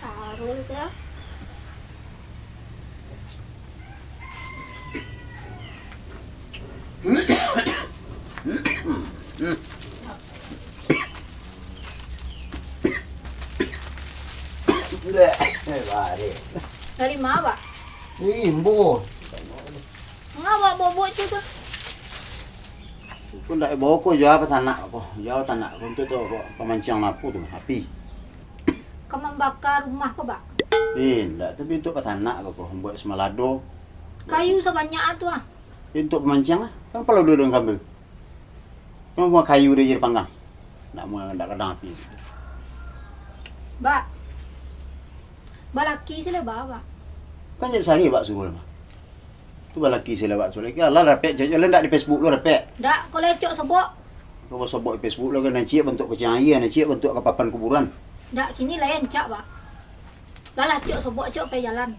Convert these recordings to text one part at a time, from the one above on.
Sarul itu ya. Dari mana, Pak? Imbo. Ngapa bobo itu tuh? Kung dai bawa ko jauh tanah ko. Jauh tanah ko tu pemancing lapu tu api. Kamu bakar rumah ke, Pak? Tidak, tapi untuk peternak ko buat semalado. Kayu sebanyak itu ah. Untuk pemancing lah. Kan perlu duduk kambing. Kan buat kayu dia jadi panggang. Nak kadang api. Mbak. Mbak laki sila bawa. Kan jadi sari bak suruh mah. Tu balaki sila bak suruh. Lah repek jalan ndak di Facebook lu repek. Ndak, kau lecok sebok. Kau sebut di Facebook lu kan nak ciak bentuk kecang air, nak ciak bentuk kepapan kuburan. Ndak, kini lain cak, Pak. Lah cok sebok cok pe jalan.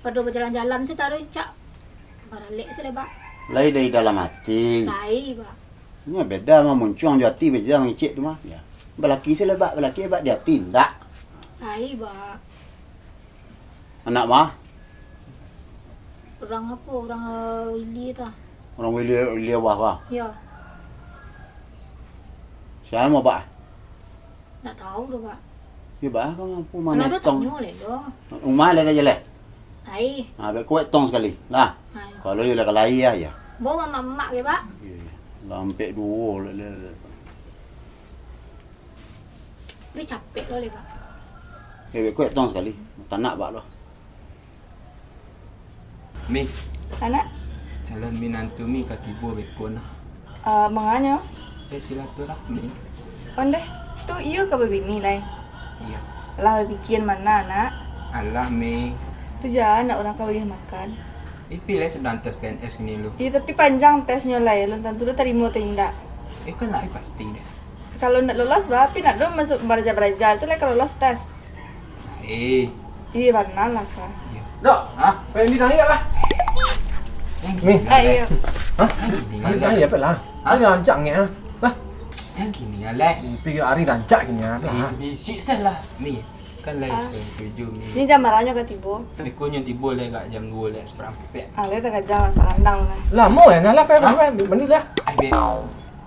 Pada berjalan-jalan sih taruh cak. Baralik sila, Pak. Lai dari dalam hati. Lai, Pak. Ini beda mah muncung di hati beda mengicik tu mah. Ya. Balaki sila bak, balaki bak di hati ndak. Lai, Pak. Anak mah Orang apa? Orang Willy tu. orang Willy wah. Ya, Siapa mau bak? nak tahu tu, Pak. Ya bak kau mampu Mana mana ada tong. tanya le doh. Rumah le aja le. Lai. Ha, be kuat tong sekali. Lah. Hai. Kalau you le kalai ya. Bawa mak ke, Pak? Lampe dua le. Dia capek lo le, Pak. Be kuat tong sekali. Tak nak bak lo. Mi, Anak, jalan minantu mi ke Tibo Bekon. menganya, Silaturahmi. ondeh, tu iyo ke bini lai, Iya. lah bikin mana anak, Allah mi. tu jangan nak orang kau boleh makan. Pilih sedang tes PNS ni lu. Iya tapi panjang tesnya lai, belum tentu lu terima atau tidak. Kan lah pasti deh. Kalau nak lolos, bapi nak dulu masuk belajar tu lai kalau lolos tes. Iya benar lah kak. Iya. Dok, pengen ditanya lah. Mi. Iya. Hah? Hari tanya apa lah? Hari rancak ni ah. Lah, Jangan gini ya lah. pergi hari rancak ni ah. Bisik salah. Mi, kan lah tujuh mi. Ini jam marahnya ke Tibo. Bekonnya Tibo lah kat jam 2 lah seperempat. Dia tak kerja masa kandang lah. Lah mau ya lah pengen mandi lah. Bek.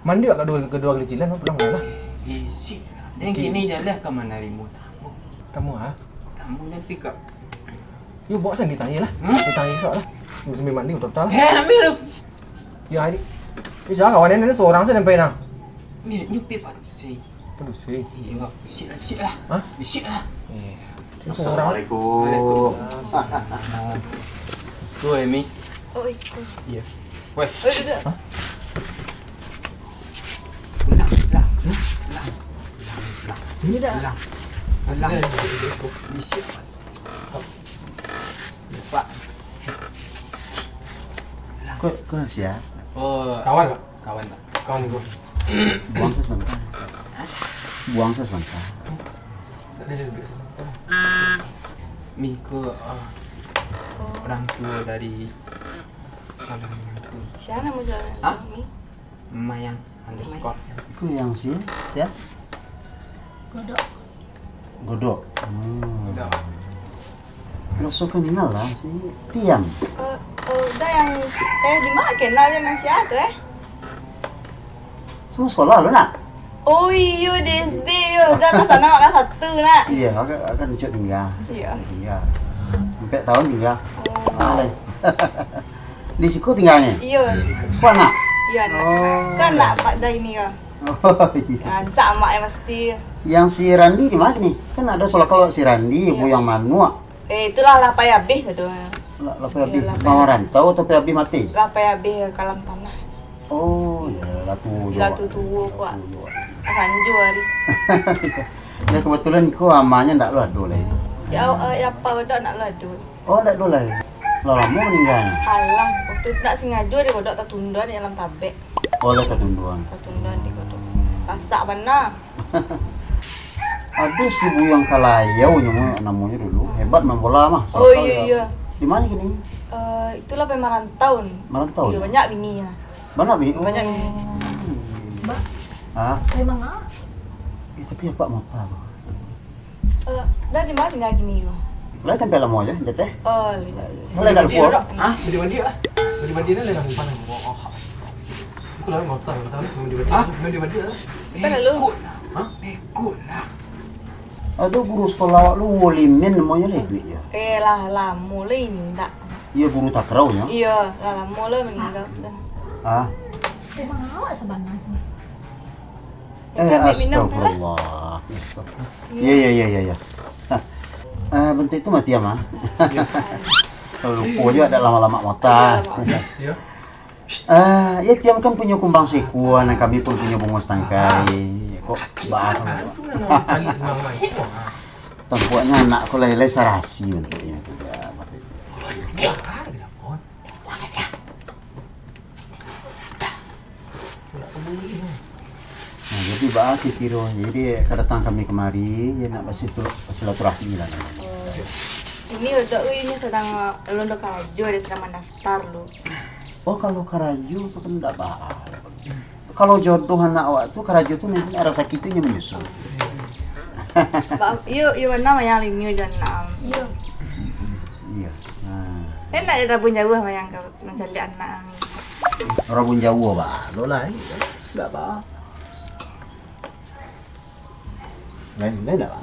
Mandi kat kedua kali cilan pulang lah. Bisik. Dan gini je lah ke mana rimu tamu. Kamu ah. Tamu nanti kak. You bawa saya ditanya lah. Ditanya soal lah. You sambil mandi total lah. Ambil lu. Ya hari. Bisa kawan ini seorang saja sampai nang. Mi, nyupi pak sih. Terus sih. Iya, bisik lah. Hah? Bisik lah. Seorang. Assalamualaikum. Tu Mi. Oh ikut. Iya. Weh. Udah. Ulang. Udah. Ulang. Bisik. Pak. Kau siapa? Oh, Kawan pak. kawan tak? Kawan gua. Buang sebentar. Buang sebentar. Mi ke orang tua dari calon menantu. Siapa mau jalan? Hah? Mi. Mayang underscore. Kau yang siapa? Godok. Godok. Udah. Masuk kenal lah si Tiam. Udah yang di mana kenalnya nasi ada Semua sekolah lo nak? Oh iya di SD yo, udah ke sana makan satu nak. Iya, akan cuk tinggal. Iya. Tinggal. Sampai tahun tinggal. Lain. Di siku tinggalnya. Iya. Kau anak? Iya nak. Oh. Kan nak pada ini kan. Oh iya. Rancak mak ya pasti. Yang si Randi di mana nih? Kan ada soal kalau si Randi, ibu yang Manu. Itulah lapai habis itu. Lah PAB Iya, mau rantau atau PAB mati? Lapai habis kalam tanah. Oh, ya latu. Latu tua kuat. Sanju hari. Ya kebetulan kau amanya ndak lu ado lah. Ya apa udah nak ladu. Oh, ndak lu lah. Lah lama meninggalnya. Alang, waktu nak sengaja dia godok tertunda di dalam tabek. Oh, lah ketunduan. Tertunda di godok. Pasak benar. Ada si Buyang Kalayau namanya dulu. Hebat main bola mah. Oh iya. Di mana gini? Itulah pemerantau. Merantau. Iya banyak bininya. Mana bini? Banyak bini. Mbak, Ah, memang ah. tapi apa mau tahu? Dah di mana tinggal gini yo? Lai tempel lama aja, dah teh. Oh, lihat. Mulai dah Mandi lupa. dah. Ah, mandi mandi ah. Mandi mandi dah lah depan aku. Aku lah mau tahu mandi mandi. Mandi mandi lah. Lalu. Hah? Ikut lah. Aduh guru sekolah awak lu wolimen namanya le duit ya. Lah mulai minta. Iya guru takraw nya. Iya, lah mulai meninggal. Ah. Memang awak sebenarnya. Astagfirullah. Iya. Bentuk itu mati ya mah. Kalau lupa juga ada lama-lama mata. Ya. Ya tiam kan punya kumbang sekuan, kami pun punya bungkus tangkai. Kok barang. Kali senang main. Tampaknya anak ko lelai sarasi untuknya juga. Nah, jadi bah kitiro. Jadi kedatang kami kemari, ya nak bersilaturahmi lah. Ini udah ini sedang lu udah kaju, dia sedang mendaftar lu. Oh kalau karaju itu kan tidak bahal. Kalau jodoh anak awak tuh karaju tuh mungkin rasa sakitnya menyusul. Iyo mana yang lini jangan. Iya. Iya. Nah, Enak ada pun jauh yang kau mencari anak. orang pun jauh bah, lo lah, tidak bah. Lain tak bah.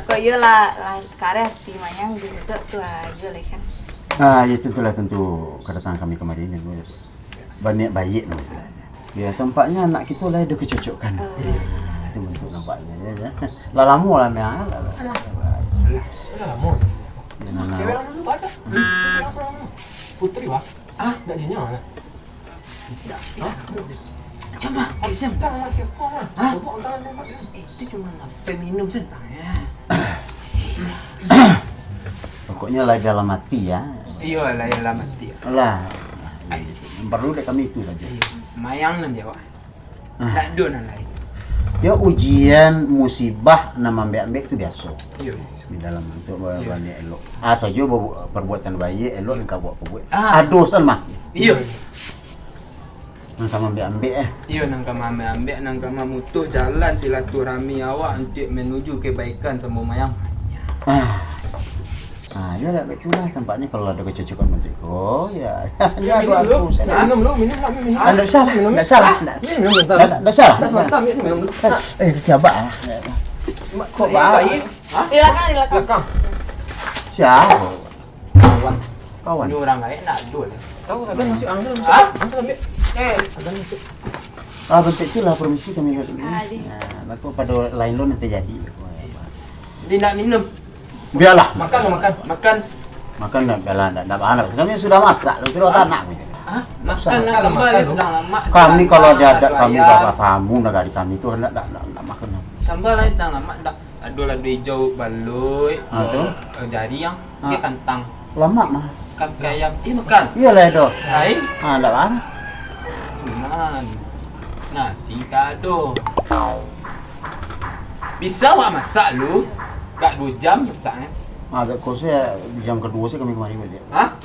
Kau iyo lah karet si mayang juga tuh aja lah kan. Ah, ya tentu kedatangan kami kemarin ini banyak baik namanya. Ya tampaknya anak kita lah ada kecocokan. Itu bentuk nampaknya ya. Lah lama lah memang lah. Udah lama. Dengan Cewek orang dulu ada. Putri wah. Ah, enggak dia nyala. Macam mana? Macam Kan masih kok lah. Kok antara nomor itu cuma sampai minum sebentar ya. pokoknya lah dalam hati ya. Iya lah yang lama mati. Lah. Yang perlu dek kami itu saja. Mayang nan jawab. Tak ada nan lain. Ya ujian musibah nama ambek-ambek itu biasa. Iya yes. Di dalam untuk banyak elok. Saja perbuatan baik elok yang kau buat perbuat. Ah. Adosan mah. Iya. Sama ambek-ambek Iya nang kama ambek nang kama mutu jalan silaturahmi awak untuk menuju kebaikan sama mayang. Ya lah itulah tampaknya kalau ada kecocokan bentuk. Oh ya. Ya minum dua dulu. aku. Minum dulu, minum. Enggak salah. Enggak salah. Minum bentar. Enggak salah. Sebentar, minum dulu. Coba. Kok baik? Silakan. Belakang. Siapa? Kawan. Kawan. Ini orang lain tak ada lah. Tahu agan masih angkat. Angkat ambil. Agan masih. Bentuk itulah permisi kami lihat dulu. Adi. Nah, aku pada lain lo nanti jadi. Dia nak minum. Biarlah. Makan. Makan enggak bahan. Kami sudah masak, lu sudah tanak. Hah? Makan lah sambal ni sedang lama. Kami kalau ada kami bawa tamu negara kami itu enggak makan. Sambal lah sedang lama dah. Ada ladu hijau baloi. Tu? Jari yang dia kantang. Lama mah. Kaki ayam. Makan. Iyalah itu. Hai. Enggak bahan. Cuman nasi tak ada. Bisa awak masak lu? Kat 2 jam masaknya. Agak kosnya jam kedua sih kami kemari balik. Hah?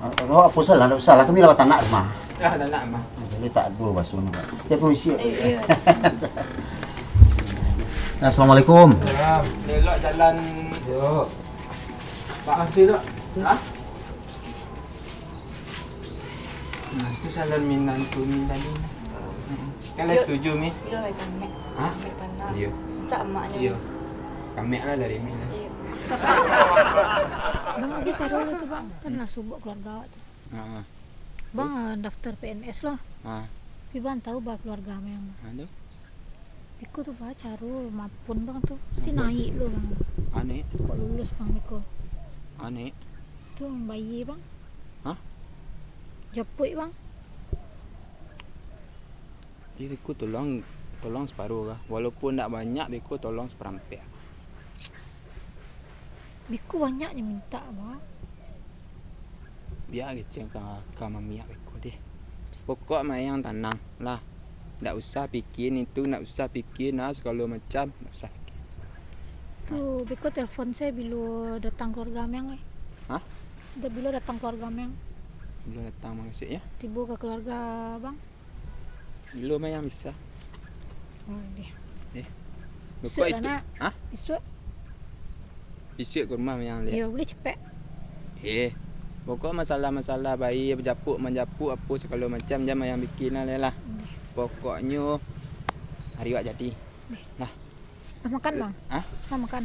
Atau apa salah? Enggak salah kami lewat tanak rumah. Tak nak mah. Jadi tak dulu basuh nak. Ya permisi. Iya. Assalamualaikum. Elok jalan. Yo. Pak tidak. Hah? Nah, itu jalan Minan tu tadi. Kalian setuju Mi? Iya lah kan. Hah? Pandang. Iya. Cak emaknya. Iya. Kami lah dari Minan. Iya. Bang lagi cari itu bang, kan lah subuk keluarga awak tuh. Bang daftar PNS lah. Tapi bang tahu bah keluarga memang. Aduh. Iko tuh bah carul maupun bang tuh si naik lo bang. Aneh. Kok lulus bang Iko? Aneh. Tuh bayi bang. Hah? Jepuk bang. Jadi aku tolong separuh kah. Walaupun tak banyak, aku tolong seperempat. Biku banyaknya minta bang. Biar kecil ke mami aku deh. Pokok mayang tenang lah. Tak usah fikir itu, tak usah fikir segala macam, tak usah fikir. Tuh Biku telepon saya bila datang keluarga Meng. Hah? Bila datang keluarga Meng. Belum datang maksudnya. Tiba ke keluarga bang. Belum mayang bisa. Oh dia. Pokok Isuk itu. lah nak. Hah? Isuk. pisik ke rumah yang lihat. Ya boleh cepet. Pokok masalah-masalah bayi menjapuk apa segala macam jam yang bikin lah. Pokoknya hari wak jadi. Lah. Dah makan bang? Hah? Dah makan.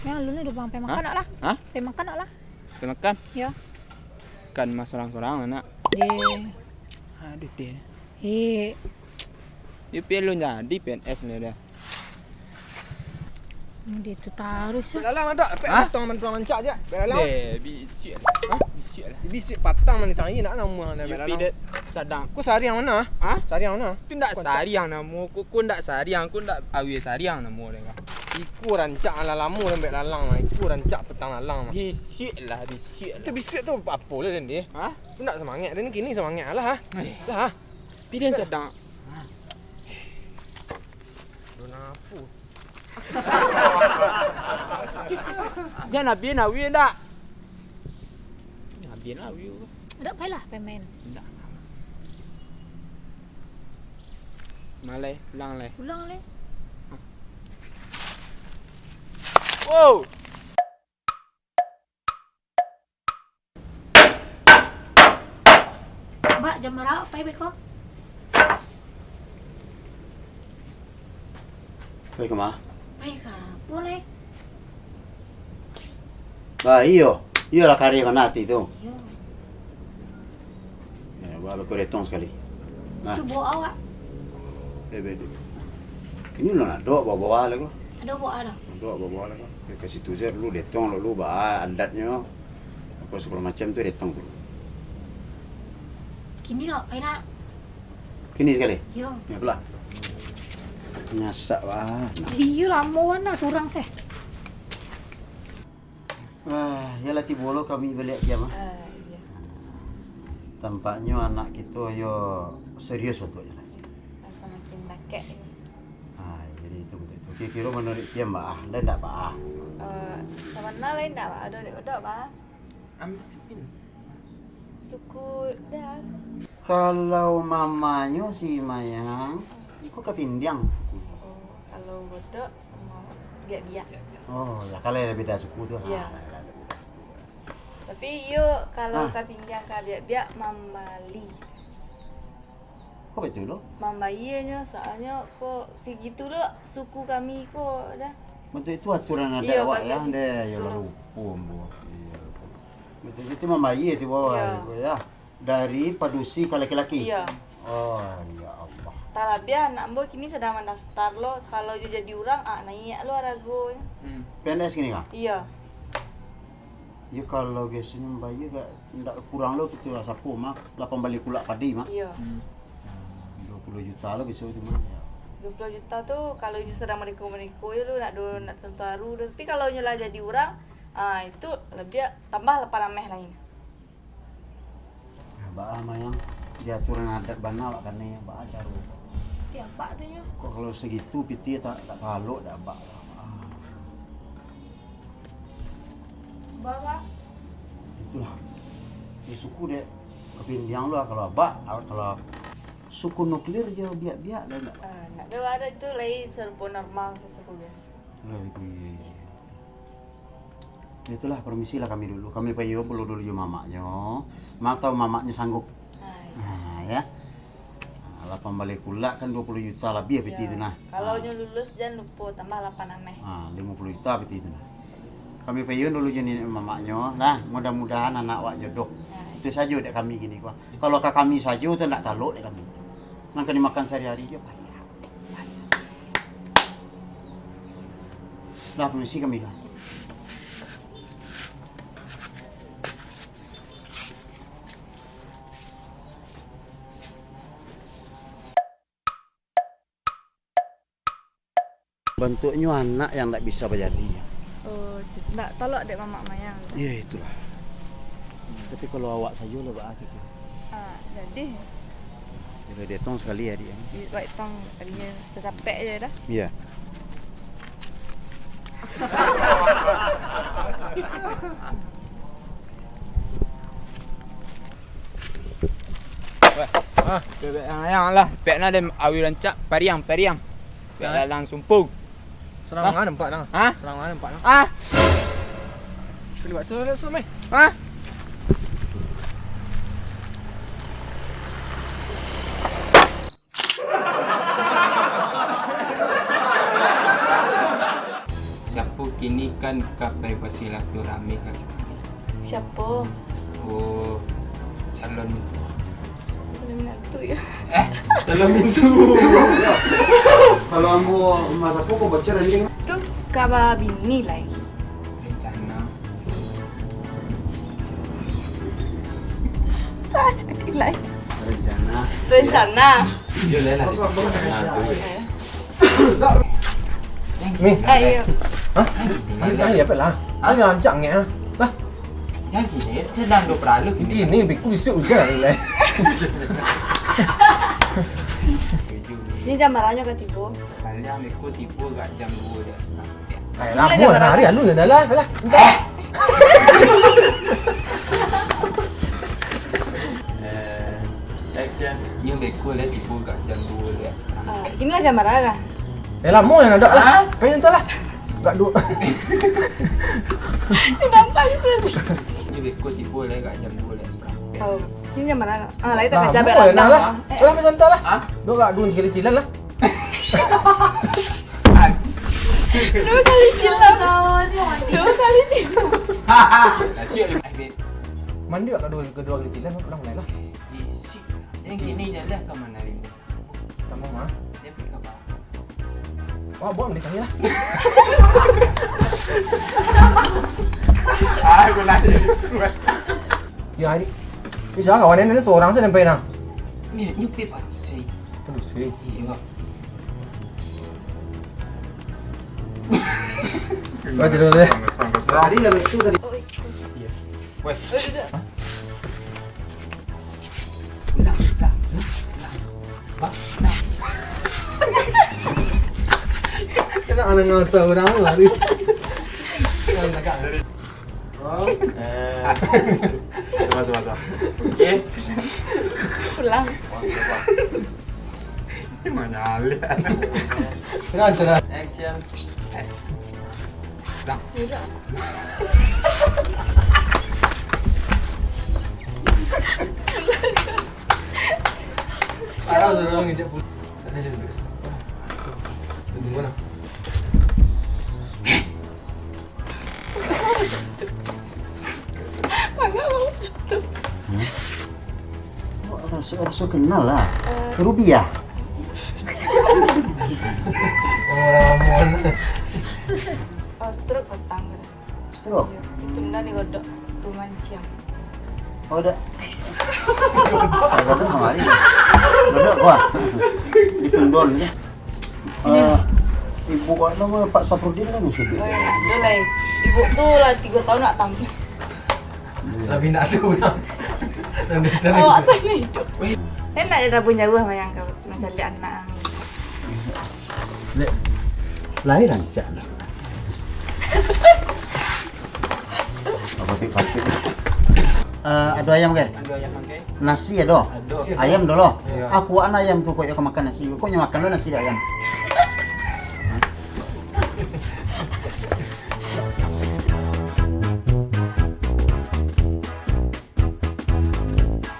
Ya lu ni udah bang, makan nak lah. Hah? Makan nak lah. Pergi makan? Ya. Kan mas sorang-sorang anak. Aduh teh. Dia perlu jadi PNS ni dah. Dia tu tarus. Dalam ada pek patang mentang mancak je. Pek dalam. Bisik. Bisik lah. Bisik patang mana tangi nak nama nak pek Dia dalam. tidak sadang. Kau sehari yang mana? Ha? Sehari yang mana? Tu ndak sariang nama. Ku ndak sariang, ku ndak awi sariang nama dia. Iku rancak ala lamu lembek lalang mah. Iku rancak petang lalang mah. Bisik lah. Itu bisik tu apa lah dia? Ha? Tu nak semangat dan kini semangat lah ha. Lah. Pidin sedang. Dona apa? Jangan nabi dak. Nabi nabi. Tak payahlah main. Dak. Malai, pulang lai. Pulang le. Wow. Mbak jam marah apa beko? Baik kemah. Baik ah, boleh. Iyo lah kari kanati tu. Yo. Ya, bawa koretong sekali. Nah, Tu bawa awak. bebe. Kini lo nak dok bawa lagi. Ada bawa ada. Dok bawa lagi. Ke situ saya dulu detong lalu bah adatnya. Apa segala macam tu detong dulu. Kini nak, ayo nak. Kini sekali. Yo. Ya pula. Nyasak bah. Nah. Iya lama nak surang saya. Wah, ya latih bolo kami balik dia mah. Iya. Tampaknya anak kita yo serius betulnya. Rasa makin nakek. Jadi itu betul itu. Kira-kira menurut dia mbak dan tak pak. Sama mana lain tak pak? Ada dek pak? Ambil. Suku dah. Kalau mamanya si Mayang, ikut ke Pindiang. Kalau godok sama biak-biak. Oh, ya kalau lebih dah suku tu. Iya. Tapi yuk kalau ke Pindiang ke biak-biak Mamali. Kok betul lo? Mambayanya soalnya kok segitu lo suku kami kok dah. Betul itu aturan ada Iya, awak betul ya, sih. deh ya Betul. lupa bu. Iya. Betul itu membayi itu bawah ya. Dari padusi ke laki-laki. Iya. Oh ya Allah. Talabia anak mbok kini sedang mendaftar lo kalau dia jadi orang naik lo arago. PNS gini kah? Iya. Ya kalau biasanya membayi gak tidak kurang lo itu sapu mah 8 balik kulak padi mah. Iya. 20 juta lo bisa itu mah. Ya. 20 juta tuh kalau you sedang meriko ya lu nak tentu haru. Tapi kalau nyela jadi orang itu lebih tambah 8 ameh lain. Ya bah Mayang dia aturan adat bana wak kan ya bah caru. Tiap pak tu nya. Kok kalau segitu piti tak taluk dak bah. Bawa. Itulah. Ya suku dek kepindiang lo kalau abak kalau suku nuklir je biak-biak dah nak. Nak ada itu lain serupa normal sesuku biasa. Lebih. Itulah permisi lah kami dulu. Kami payo perlu dulu mamaknya. Mak tahu mamaknya sanggup. Nah, ya. 8 balik kulak kan 20 juta lebih piti itu nah. Kalau nyu lulus jangan lupa tambah 8 ameh. 50 juta piti itu nah. Kami payo dulu jadi mamaknya. Nah, mudah-mudahan anak wak jodoh. Itu saja dek kami gini kok. Kalau ke kami saja tu tak taluk dek kami. Nak kena makan sehari-hari je payah. Lah permisi kami lah. Bentuknya anak yang tak bisa berjadi. Oh, nak tolak dek mamak mayang. Ya itulah. Tapi kalau awak saja lah bah kita. Jadi Dia detong sekali ya dia. buat tong tadinya secapek je dah. Iya. Bebek yang lah. Pek na dem awi rancak pariang. Pek lalang sumpung. Serangan nampak nang. Hah? Serangan nampak nang. Ah. Beli bakso mai. Hah? Siapa kini kan kapai bersilaturahmi kan? Siapa? Oh, calon Saling menantu ya. Dalam pintu. Kalau ambo masa pokok bocor anjing. Itu kabar bini lah. rencana. Sakit lah. Rencana. Rencana. Dia lain lah. Ni. Ayo. Hah? Ini apa lah? Ini lancang ya. Lah, Ya gini, sedang 2 peralu gini biku bisuk juga lah. Ini jam marahnya ke tipu. Kalian ikut tipu gak jam 2 dia sebenarnya. Ay, lah, mo na hari alu na lah. Lah. Action. Dia beko lah tipu gak jam 2 dia sebenarnya. Gini lah jam marah kan? Eh lah, mo na ada lah. Kaya entah lah. Gak du. Nampak itu sih. Dia beko tipu lah gak jam 2 dia sebenarnya. Oh, ini jam marah kan? Ah, lagi tak Lah, kerja mo berat na lah. Lah, macam entah lah. Hah? Do gak du cilan lah. 2 kali cilam. 2 kali cilam. Asyik lu. Babe. Mandi gak kedua kali cilan orang lain lah. Isi. Yang gini jalan ke mana ni? Tak mau mah. Dia pergi ke bawah. Wah, buat menikah lah. Aku lah. Ya ini. Bisa kawan ini seorang saja sampai nang. Ni nyupi apa sih? Terus sih. Iya. Baca dulu deh. Tadi lah itu tadi. Oh, itu. Weh. Udah. Ulang. Bah. Kena anak ngata orang lari. Masuk. Okey. Pulang. Mana alih. Kena cerah. Action. Udah. Parah sudah orang ngejak pul. Tadi jadi. Tunggu mana? Rasa kenal lah. Rubiah. Orang Oh, stroke petang kan. Stroke. Itu ndak digodok tu manciang. Oh, dah. Ada sama hari. Duduk gua. Ditendon ni. Ibu gua nama Pak Safrudin kan usia dia. Oh, ya. Dia lah. Ibu tu lah 3 tahun nak tampil. lebih nak tu orang. Dan Oh, asal ni hidup. Saya nak ada punya buah bayang kau macam dia anak. Lahir aja lah. Apa pakai? Ada ayam ke? Ada yang pakai. Nasi ada. Ada. Ayam dulu. Iya. Aku anak ayam tu kau yang makan nasi. Kau yang makan lo nasi dah ayam.